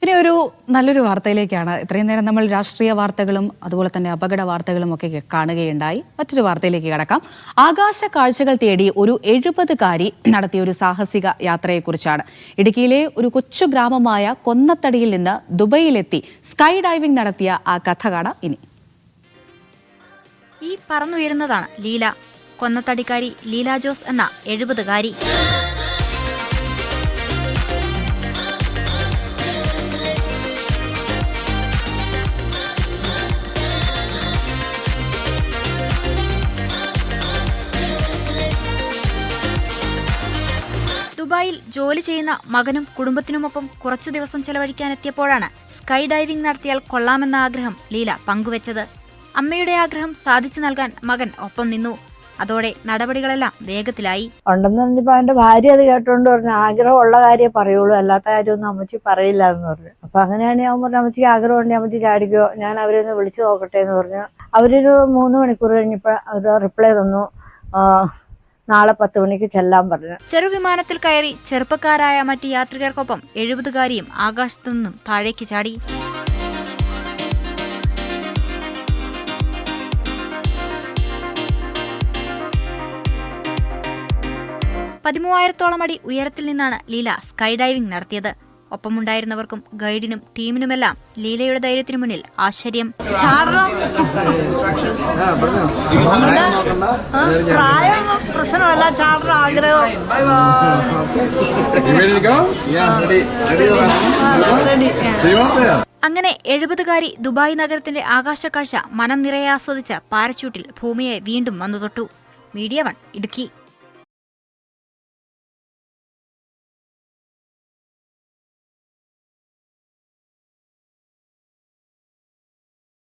ഇനി ഒരു നല്ലൊരു വാർത്തയിലേക്കാണ്. ഇത്രയും നേരം നമ്മൾ രാഷ്ട്രീയ വാർത്തകളും അതുപോലെ തന്നെ അപകട വാർത്തകളും ഒക്കെ കാണുകയുണ്ടായി. മറ്റൊരു വാർത്തയിലേക്ക് കടക്കാം. ആകാശ കാഴ്ചകൾ തേടി ഒരു 70കാരി നടത്തിയ ഒരു സാഹസിക യാത്രയെക്കുറിച്ചാണ്. ഇടുക്കിയിലെ ഒരു കൊച്ചു ഗ്രാമമായ കൊന്നത്തടിയിൽ നിന്ന് ദുബൈയിലെത്തി സ്കൈ ഡൈവിംഗ് നടത്തിയ ആ കഥ കാണാം ഇനി. ഈ പറന്നുയരുന്നതാണ് ലീല. കൊന്നത്തടിക്കാരി ലീല ജോസ് എന്ന 70കാരി. ദുബായിൽ ജോലി ചെയ്യുന്ന മകനും കുടുംബത്തിനുമൊപ്പം കുറച്ചു ദിവസം ചെലവഴിക്കാനെത്തിയപ്പോഴാണ് സ്കൈ ഡൈവിംഗ് നടത്തിയാൽ കൊള്ളാമെന്ന ആഗ്രഹം ലീല പങ്കുവച്ചത്. അമ്മയുടെ ആഗ്രഹം സാധിച്ചു നൽകാൻ മകൻ ഒപ്പം നിന്നു. അതോടെ നടപടികളെല്ലാം വേഗത്തിലായി. ഉണ്ടെന്ന് പറഞ്ഞപ്പോ എന്റെ ഭാര്യ അത് കേട്ടോണ്ട് പറഞ്ഞു, ആഗ്രഹമുള്ള കാര്യം പറയുള്ളൂ, അല്ലാത്ത കാര്യമൊന്നും അമ്മച്ചി പറയില്ല എന്ന് പറഞ്ഞു. അപ്പൊ അങ്ങനെയാണ് ഞാൻ പറഞ്ഞു, അമ്മച്ചിക്ക് ആഗ്രഹം ഉണ്ടെങ്കിൽ അമ്മച്ചി ചാടിക്കോ, ഞാൻ അവരൊന്ന് വിളിച്ചു നോക്കട്ടെ എന്ന് പറഞ്ഞു. അവരൊരു 3 മണിക്കൂർ കഴിഞ്ഞപ്പോ അവർ റിപ്ലൈ തന്നു, നാളെ 10 മണിക്ക് ചെല്ലാൻ പറഞ്ഞു. ചെറുവിമാനത്തിൽ കയറി ചെറുപ്പക്കാരായ മറ്റ് യാത്രികർക്കൊപ്പം 70കാരിയും ആകാശത്തു നിന്നും താഴേക്ക് ചാടി. പതിമൂവായിരത്തോളം അടി ഉയരത്തിൽ നിന്നാണ് ലീല സ്കൈ ഡൈവിംഗ് നടത്തിയത്. ഒപ്പമുണ്ടായിരുന്നവർക്കും ഗൈഡിനും ടീമിനുമെല്ലാം ലീലയുടെ ധൈര്യത്തിനു മുന്നിൽ ആശ്ചര്യം. അങ്ങനെ 70കാരി ദുബായ് നഗരത്തിന്റെ ആകാശക്കാഴ്ച മനം നിറയെ ആസ്വദിച്ച പാരച്യൂട്ടിൽ ഭൂമിയെ വീണ്ടും വന്നു തൊട്ടു. മീഡിയ 1 ഇടുക്കി.